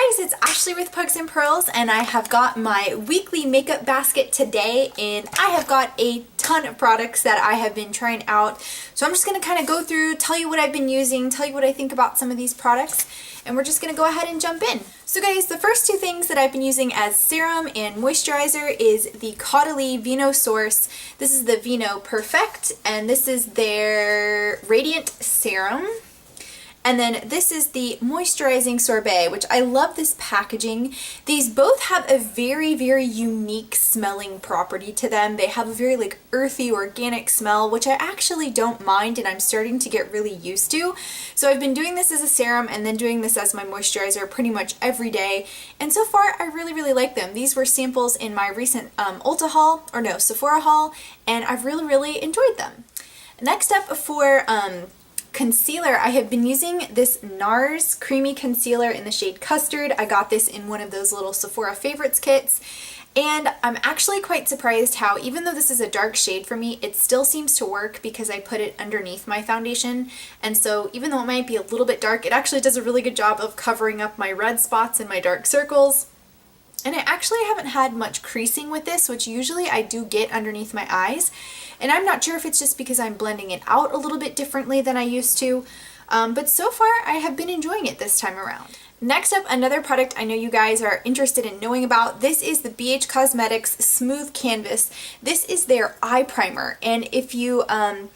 guys, it's Ashley with Pugs and Pearls, and I have got my weekly makeup basket today, and I have got a ton of products that I have been trying out. So I'm just going to kind of go through, tell you what I've been using, tell you what I think about some of these products, and we're just going to go ahead and jump in. So guys, the first two things that I've been using as serum and moisturizer is the Caudalie Vino Source. This is the Vino Perfect, and this is their Radiant Serum. And then this is the Moisturizing Sorbet, which I love this packaging. These both have a very, very unique smelling property to them. They have a very like earthy, organic smell, which I actually don't mind and I'm starting to get really used to. So I've been doing this as a serum and then doing this as my moisturizer pretty much every day. And so far, I really, really like them. These were samples in my recent Sephora haul, and I've really, really enjoyed them. Next up for concealer, I have been using this NARS Creamy Concealer in the shade Custard. I got this in one of those little Sephora favorites kits, and I'm actually quite surprised how, even though this is a dark shade for me, it still seems to work because I put it underneath my foundation. And so even though it might be a little bit dark, it actually does a really good job of covering up my red spots and my dark circles. And I actually haven't had much creasing with this, which usually I do get underneath my eyes. And I'm not sure if it's just because I'm blending it out a little bit differently than I used to, but so far I have been enjoying it this time around. Next up, another product I know you guys are interested in knowing about. This is the BH Cosmetics Smooth Canvas. This is their eye primer, and if you kind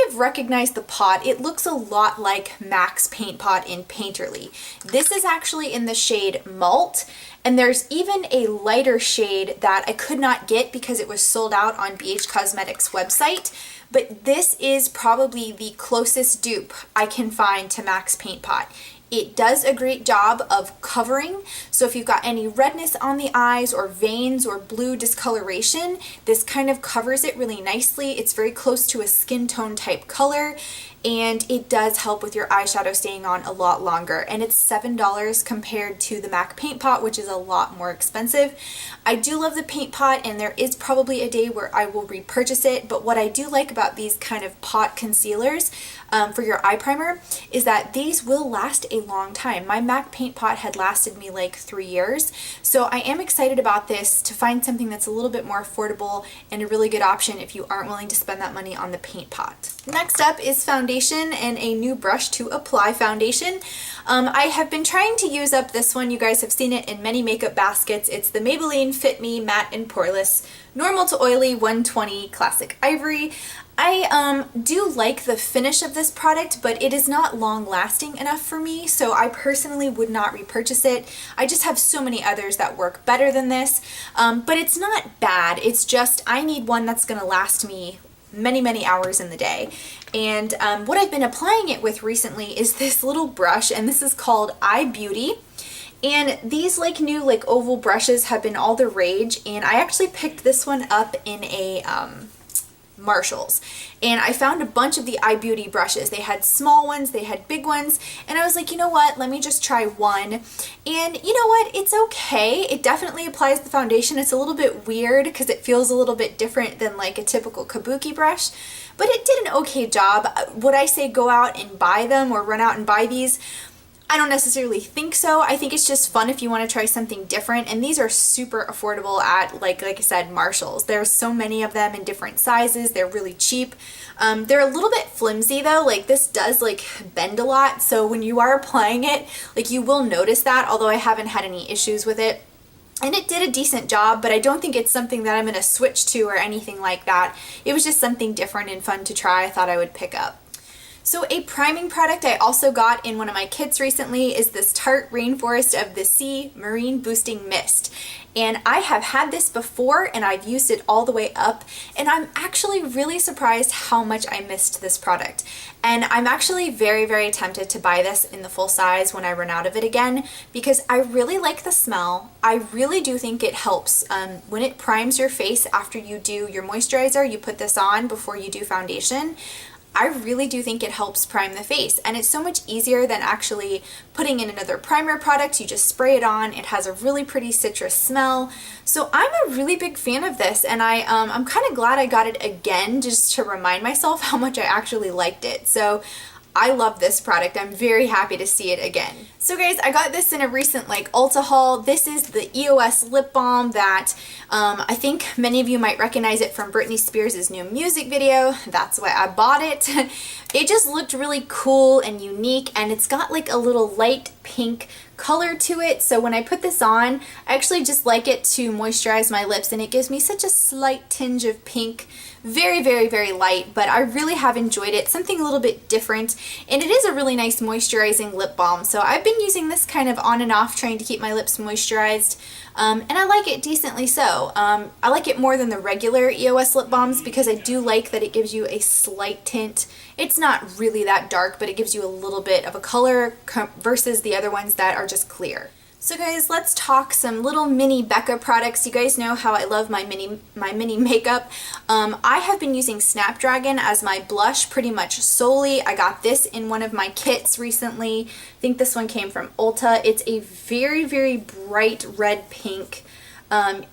of recognize the pot, it looks a lot like MAC's Paint Pot in Painterly. This is actually in the shade Malt, and there's even a lighter shade that I could not get because it was sold out on BH Cosmetics' website. But this is probably the closest dupe I can find to MAC's Paint Pot. It does a great job of covering, so if you've got any redness on the eyes or veins or blue discoloration, this kind of covers it really nicely. It's very close to a skin tone type color, and it does help with your eyeshadow staying on a lot longer. And it's $7 compared to the MAC Paint Pot, which is a lot more expensive. I do love the Paint Pot, and there is probably a day where I will repurchase it, but what I do like about these kind of pot concealers for your eye primer is that these will last a long time. My MAC Paint Pot had lasted me like 3 years, so I am excited about this to find something that's a little bit more affordable and a really good option if you aren't willing to spend that money on the Paint Pot. Next up is foundation and a new brush to apply foundation. I have been trying to use up this one. You guys have seen it in many makeup baskets. It's the Maybelline Fit Me Matte and Poreless Normal to Oily 120 Classic Ivory. I do like the finish of this product, but it is not long lasting enough for me, so I personally would not repurchase it. I just have so many others that work better than this, but it's not bad. It's just I need one that's going to last me many, many hours in the day. And what I've been applying it with recently is this little brush, and this is called ibeauty. And these new oval brushes have been all the rage, and I actually picked this one up in a Marshall's, and I found a bunch of the ibeauty brushes. They had small ones, they had big ones, and I was like, you know what, let me just try one. And you know what, it's okay. It definitely applies the foundation. It's a little bit weird because it feels a little bit different than like a typical kabuki brush, but it did an okay job. Would I say go out and buy them or run out and buy these? I don't necessarily think so. I think it's just fun if you want to try something different, and these are super affordable at, like I said, Marshall's. There's so many of them in different sizes. They're really cheap. They're a little bit flimsy though. Like this does bend a lot, so when you are applying it, you will notice that, although I haven't had any issues with it. And it did a decent job, but I don't think it's something that I'm going to switch to or anything like that. It was just something different and fun to try. I thought I would pick up. So a priming product I also got in one of my kits recently is this Tarte Rainforest of the Sea Marine Boosting Mist. And I have had this before and I've used it all the way up, and I'm actually really surprised how much I missed this product. And I'm actually very, very tempted to buy this in the full size when I run out of it again, because I really like the smell. I really do think it helps. When it primes your face after you do your moisturizer, you put this on before you do foundation. I really do think it helps prime the face, and it's so much easier than actually putting in another primer product. You just spray it on. It has a really pretty citrus smell. So I'm a really big fan of this, and I'm kind of glad I got it again just to remind myself how much I actually liked it. So I love this product. I'm very happy to see it again. So guys, I got this in a recent Ulta haul. This is the EOS lip balm that I think many of you might recognize it from Britney Spears' new music video. That's why I bought it. It just looked really cool and unique, and it's got like a little light pink color to it. So when I put this on, I actually just like it to moisturize my lips, and it gives me such a slight tinge of pink. Very, very, very light, but I really have enjoyed it. Something a little bit different, and it is a really nice moisturizing lip balm. So I've been using this kind of on and off, trying to keep my lips moisturized, and I like it decently so. I like it more than the regular EOS lip balms because I do like that it gives you a slight tint. It's not really that dark, but it gives you a little bit of a color versus the other ones that are just clear. So guys, let's talk some little mini Becca products. You guys know how I love my mini makeup. I have been using Snapdragon as my blush pretty much solely. I got this in one of my kits recently. I think this one came from Ulta. It's a very, very bright red pink.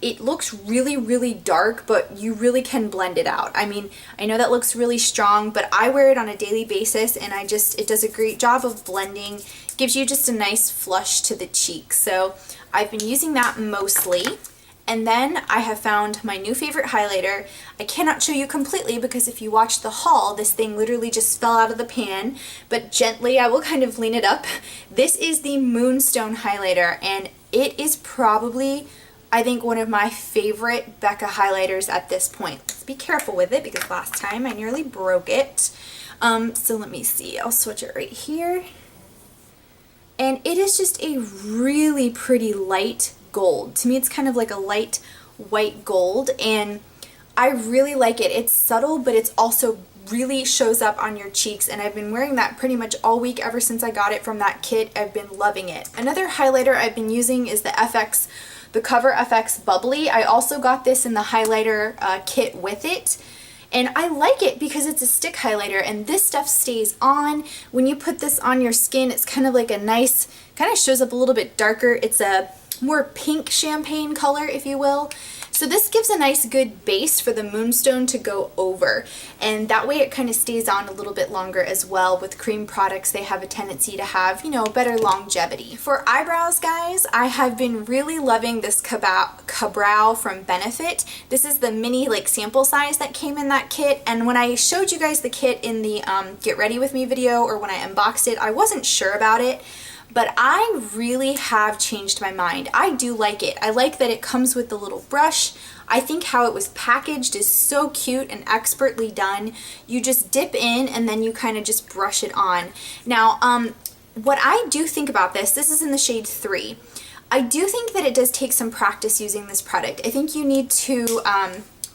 It looks really, really dark, but you really can blend it out. I mean, I know that looks really strong, but I wear it on a daily basis, and it does a great job of blending. Gives you just a nice flush to the cheeks. So I've been using that mostly. And then I have found my new favorite highlighter. I cannot show you completely because if you watch the haul, this thing literally just fell out of the pan, but gently I will kind of lean it up. This is the Moonstone highlighter, and it is probably, I think, one of my favorite Becca highlighters at this point. Let's be careful with it because last time I nearly broke it. So let me see, I'll switch it right here. And it is just a really pretty light gold. To me, it's kind of like a light white gold, and I really like it. It's subtle, but it's also really shows up on your cheeks, and I've been wearing that pretty much all week ever since I got it from that kit. I've been loving it. Another highlighter I've been using is the Cover FX Bubbly. I also got this in the highlighter kit with it. And I like it because it's a stick highlighter, and this stuff stays on. When you put this on your skin, it's kind of like a nice, kind of shows up a little bit darker. It's a more pink champagne color, if you will. So this gives a nice good base for the Moonstone to go over, and that way it kind of stays on a little bit longer as well. With cream products, they have a tendency to have, you know, better longevity. For eyebrows, guys, I have been really loving this Ka-Brow from Benefit. This is the mini sample size that came in that kit, and when I showed you guys the kit in the Get Ready With Me video, or when I unboxed it, I wasn't sure about it. But I really have changed my mind. I do like it. I like that it comes with the little brush. I think how it was packaged is so cute and expertly done. You just dip in and then you kind of just brush it on. Now, what I do think about this is in the shade 3. I do think that it does take some practice using this product. I think you need to...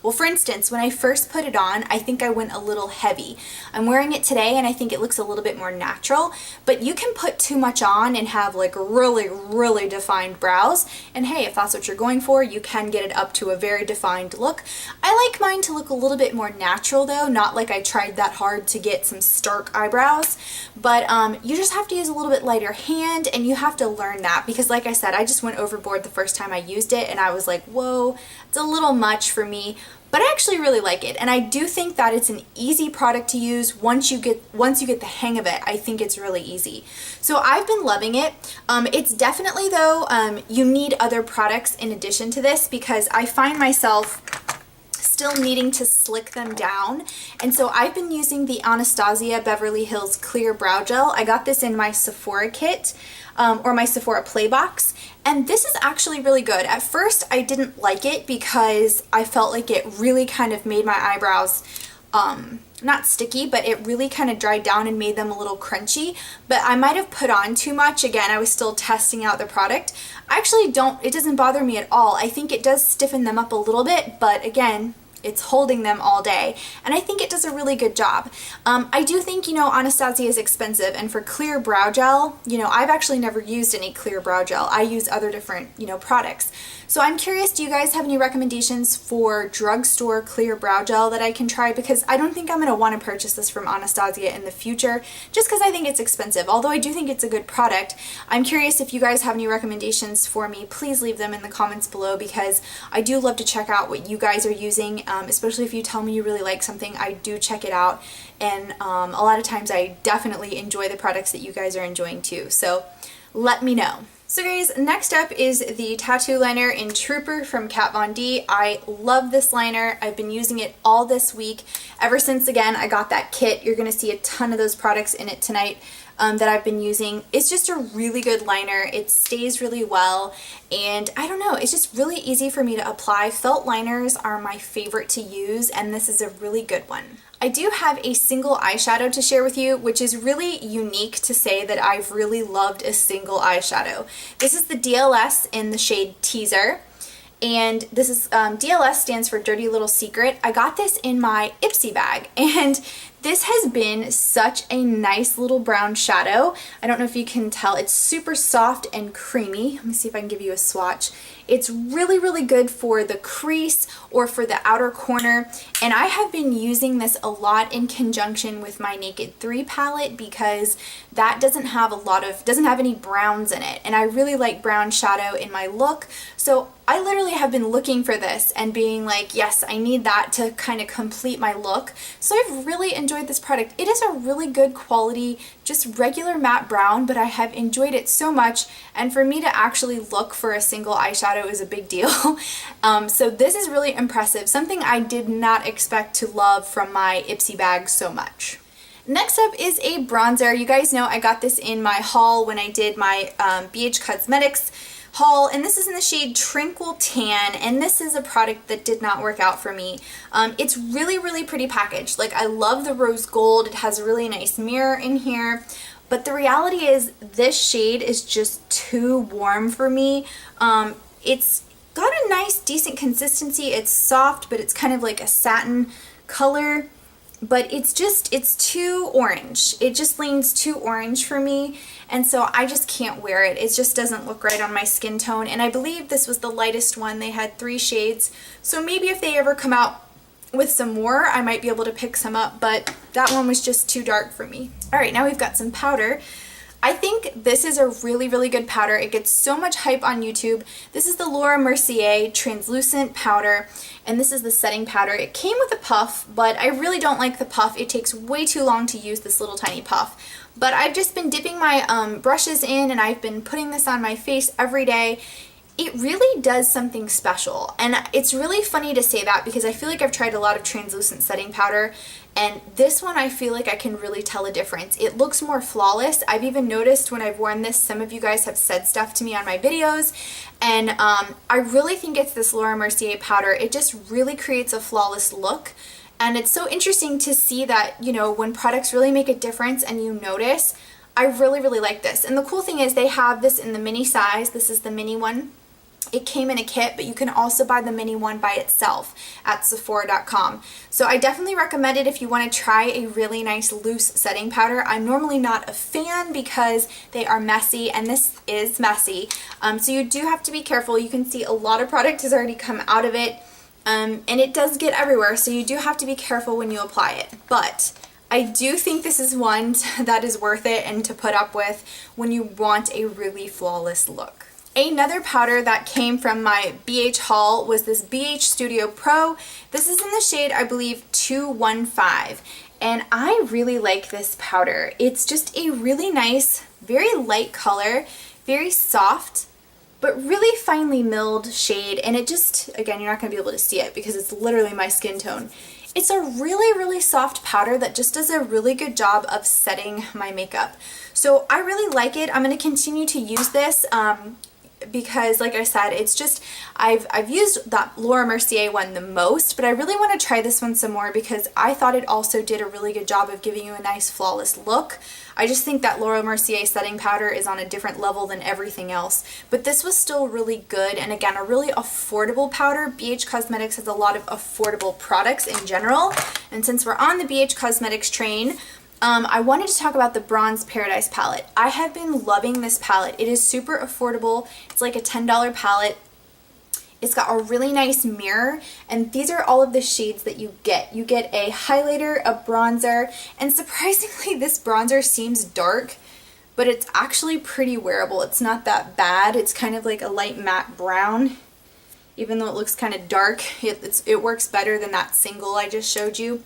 well, for instance, when I first put it on, I think I went a little heavy. I'm wearing it today and I think it looks a little bit more natural, but you can put too much on and have really, really defined brows. And hey, if that's what you're going for, you can get it up to a very defined look. I like mine to look a little bit more natural though, not like I tried that hard to get some stark eyebrows, but you just have to use a little bit lighter hand, and you have to learn that because like I said, I just went overboard the first time I used it and I was like, whoa, it's a little much for me. But I actually really like it, and I do think that it's an easy product to use. Once you get the hang of it, I think it's really easy. So I've been loving it. It's definitely though, you need other products in addition to this because I find myself still needing to slick them down, and so I've been using the Anastasia Beverly Hills Clear Brow Gel. I got this in my Sephora kit, or my Sephora Play Box, and this is actually really good. At first I didn't like it because I felt like it really kind of made my eyebrows not sticky, but it really kind of dried down and made them a little crunchy, but I might have put on too much. Again, I was still testing out the product. I actually it doesn't bother me at all. I think it does stiffen them up a little bit, but again, it's holding them all day, and I think it does a really good job. I do think, you know, Anastasia is expensive, and for clear brow gel, you know, I've actually never used any clear brow gel. I use other different, you know, products. So I'm curious, do you guys have any recommendations for drugstore clear brow gel that I can try? Because I don't think I'm going to want to purchase this from Anastasia in the future, just because I think it's expensive. Although I do think it's a good product, I'm curious if you guys have any recommendations for me. Please leave them in the comments below, because I do love to check out what you guys are using, especially if you tell me you really like something. I do check it out, and a lot of times I definitely enjoy the products that you guys are enjoying too. So let me know. So guys, next up is the tattoo liner in Trooper from Kat Von D. I love this liner. I've been using it all this week. Ever since, again, I got that kit. You're going to see a ton of those products in it tonight that I've been using. It's just a really good liner. It stays really well, and I don't know, it's just really easy for me to apply. Felt liners are my favorite to use, and this is a really good one. I do have a single eyeshadow to share with you, which is really unique to say that I've really loved a single eyeshadow. This is the DLS in the shade Teaser, and this is DLS stands for Dirty Little Secret. I got this in my Ipsy bag, and this has been such a nice little brown shadow. I don't know if you can tell, it's super soft and creamy. Let me see if I can give you a swatch. It's really, really good for the crease or for the outer corner, and I have been using this a lot in conjunction with my Naked 3 palette because that doesn't have any browns in it, and I really like brown shadow in my look. So I literally have been looking for this and being like, yes, I need that to kind of complete my look. So I've really enjoyed this product. It is a really good quality, just regular matte brown, but I have enjoyed it so much, and for me to actually look for a single eyeshadow is a big deal. So this is really impressive, something I did not expect to love from my Ipsy bag so much. Next up is a bronzer. You guys know I got this in my haul when I did my BH Cosmetics haul, and this is in the shade Tranquil Tan, and this is a product that did not work out for me. It's really, really pretty packaged. Like, I love the rose gold. It has a really nice mirror in here, but the reality is this shade is just too warm for me. It's got a nice, decent consistency. It's soft, but it's kind of like a satin color, but it's too orange. It just leans too orange for me, and so I just can't wear it. It just doesn't look right on my skin tone, and I believe this was the lightest one. They had 3 shades, so maybe if they ever come out with some more, I might be able to pick some up, but that one was just too dark for me. Alright, now we've got some powder. I think this is a really, really good powder. It gets so much hype on YouTube. This is the Laura Mercier translucent powder, and this is the setting powder. It came with a puff, but I really don't like the puff. It takes way too long to use this little tiny puff. But I've just been dipping my brushes in, and I've been putting this on my face every day. It really does something special, and it's really funny to say that because I feel like I've tried a lot of translucent setting powder, and this one I feel like I can really tell a difference. It looks more flawless. I've even noticed when I've worn this, some of you guys have said stuff to me on my videos, and I really think it's this Laura Mercier powder. It just really creates a flawless look, and it's so interesting to see that, you know, when products really make a difference and you notice. I really, really like this. And the cool thing is they have this in the mini size. This is the mini one. It came in a kit, but you can also buy the mini one by itself at Sephora.com. So I definitely recommend it if you want to try a really nice loose setting powder. I'm normally not a fan because they are messy, and this is messy. So you do have to be careful. You can see a lot of product has already come out of it, and it does get everywhere, so you do have to be careful when you apply it. But I do think this is one that is worth it and to put up with when you want a really flawless look. Another powder that came from my BH haul was this BH Studio Pro. This is in the shade, I believe, 215, and I really like this powder. It's just a really nice, very light color, very soft, but really finely milled shade, and it just, again, you're not going to be able to see it because it's literally my skin tone. It's a really, really soft powder that just does a really good job of setting my makeup. So I really like it. I'm going to continue to use this because, like I said, it's just, I've used that Laura Mercier one the most, but I really want to try this one some more because I thought it also did a really good job of giving you a nice flawless look. I just think that Laura Mercier setting powder is on a different level than everything else, but this was still really good, and again, a really affordable powder. BH Cosmetics has a lot of affordable products in general, and since we're on the BH Cosmetics train, I wanted to talk about the Bronze Paradise palette. I have been loving this palette. It is super affordable. It's like a $10 palette. It's got a really nice mirror, and these are all of the shades that you get. You get a highlighter, a bronzer, and surprisingly this bronzer seems dark, but it's actually pretty wearable. It's not that bad. It's kind of like a light matte brown. Even though it looks kind of dark, it works better than that single I just showed you.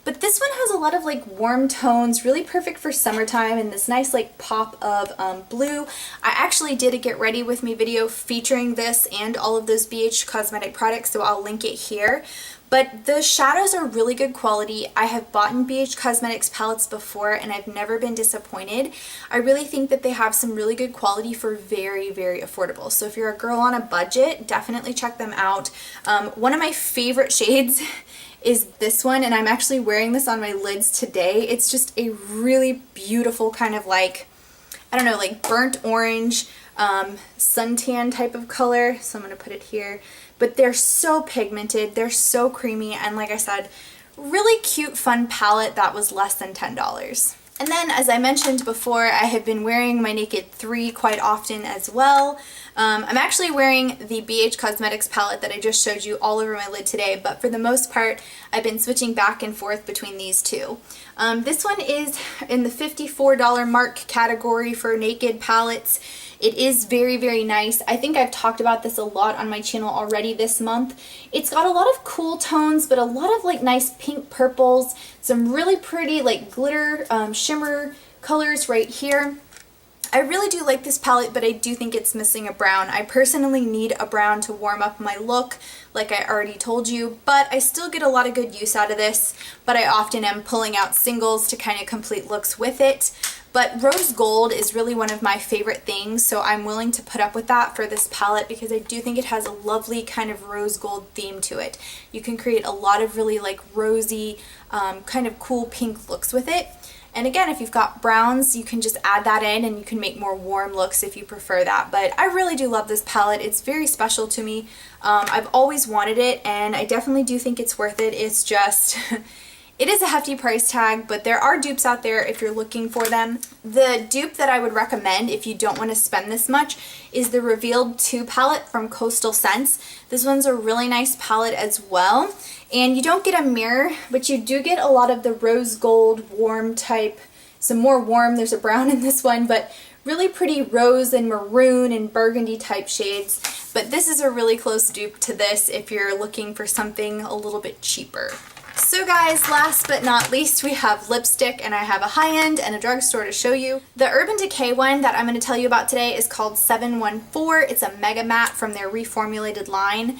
But this one has a lot of like warm tones, really perfect for summertime, and this nice like pop of blue. I actually did a get ready with me video featuring this and all of those BH Cosmetic products, so I'll link it here. But the shadows are really good quality. I have bought in BH Cosmetics palettes before and I've never been disappointed. I really think that they have some really good quality for very, very affordable. So if you're a girl on a budget, definitely check them out. One of my favorite shades is this one, and I'm actually wearing this on my lids today. It's just a really beautiful kind of like, I don't know, like burnt orange, suntan type of color. So I'm going to put it here. But they're so pigmented, they're so creamy, and like I said, really cute, fun palette that was less than $10. And then, as I mentioned before, I have been wearing my Naked 3 quite often as well. I'm actually wearing the BH Cosmetics palette that I just showed you all over my lid today, but for the most part, I've been switching back and forth between these two. This one is in the $54 mark category for Naked palettes. It is very, very nice. I think I've talked about this a lot on my channel already this month. It's got a lot of cool tones, but a lot of like nice pink purples, some really pretty like glitter shimmer colors right here. I really do like this palette, but I do think it's missing a brown. I personally need a brown to warm up my look, like I already told you, but I still get a lot of good use out of this, but I often am pulling out singles to kind of complete looks with it. But rose gold is really one of my favorite things, so I'm willing to put up with that for this palette because I do think it has a lovely kind of rose gold theme to it. You can create a lot of really like rosy, kind of cool pink looks with it. And again, if you've got browns, you can just add that in and you can make more warm looks if you prefer that. But I really do love this palette. It's very special to me. I've always wanted it, and I definitely do think it's worth it. It's just... It is a hefty price tag, but there are dupes out there if you're looking for them. The dupe that I would recommend if you don't want to spend this much is the Revealed 2 palette from Coastal Scents. This one's a really nice palette as well. And you don't get a mirror, but you do get a lot of the rose gold warm type, some more warm, there's a brown in this one, but really pretty rose and maroon and burgundy type shades. But this is a really close dupe to this if you're looking for something a little bit cheaper. So guys, last but not least, we have lipstick, and I have a high-end and a drugstore to show you. The Urban Decay one that I'm going to tell you about today is called 714. It's a Mega Matte from their reformulated line.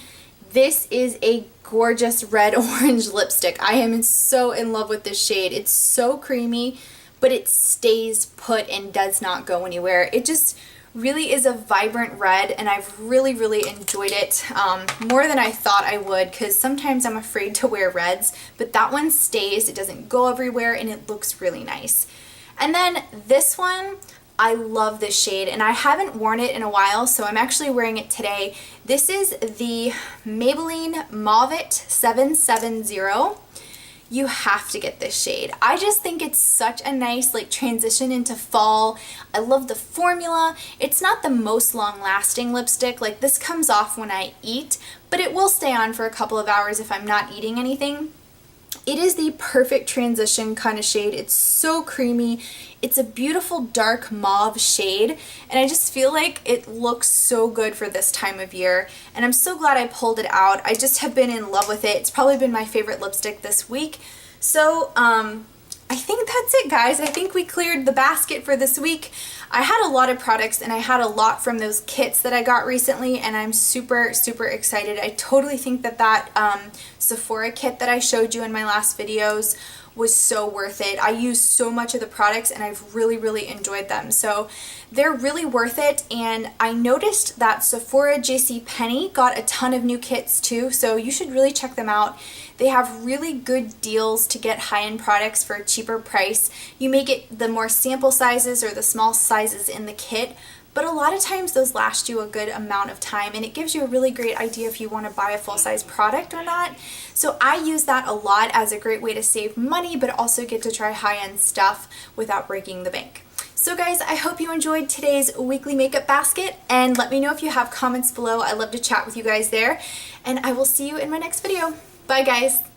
This is a gorgeous red-orange lipstick. I am so in love with this shade. It's so creamy, but it stays put and does not go anywhere. It just really is a vibrant red, and I've really, really enjoyed it more than I thought I would, because sometimes I'm afraid to wear reds, but that one stays, it doesn't go everywhere, and it looks really nice. And then this one, I love this shade, and I haven't worn it in a while, so I'm actually wearing it today. This is the Maybelline Mauve 770. You have to get this shade. I just think it's such a nice like transition into fall. I love the formula. It's not the most long-lasting lipstick. Like, this comes off when I eat, but it will stay on for a couple of hours if I'm not eating anything. It is the perfect transition kind of shade. It's so creamy. It's a beautiful dark mauve shade, and I just feel like it looks so good for this time of year, and I'm so glad I pulled it out. I just have been in love with it. It's probably been my favorite lipstick this week. So I think that's it, guys. I think we cleared the basket for this week. I had a lot of products, and I had a lot from those kits that I got recently, and I'm super, super excited. I totally think that that Sephora kit that I showed you in my last videos was so worth it. I used so much of the products, and I've really, really enjoyed them. So they're really worth it. And I noticed that Sephora JCPenney got a ton of new kits too, so you should really check them out. They have really good deals to get high-end products for a cheaper price. You may get the more sample sizes or the small sizes in the kit, but a lot of times those last you a good amount of time, and it gives you a really great idea if you want to buy a full-size product or not. So I use that a lot as a great way to save money, but also get to try high-end stuff without breaking the bank. So guys, I hope you enjoyed today's weekly makeup basket, and let me know if you have comments below. I love to chat with you guys there, and I will see you in my next video. Bye guys!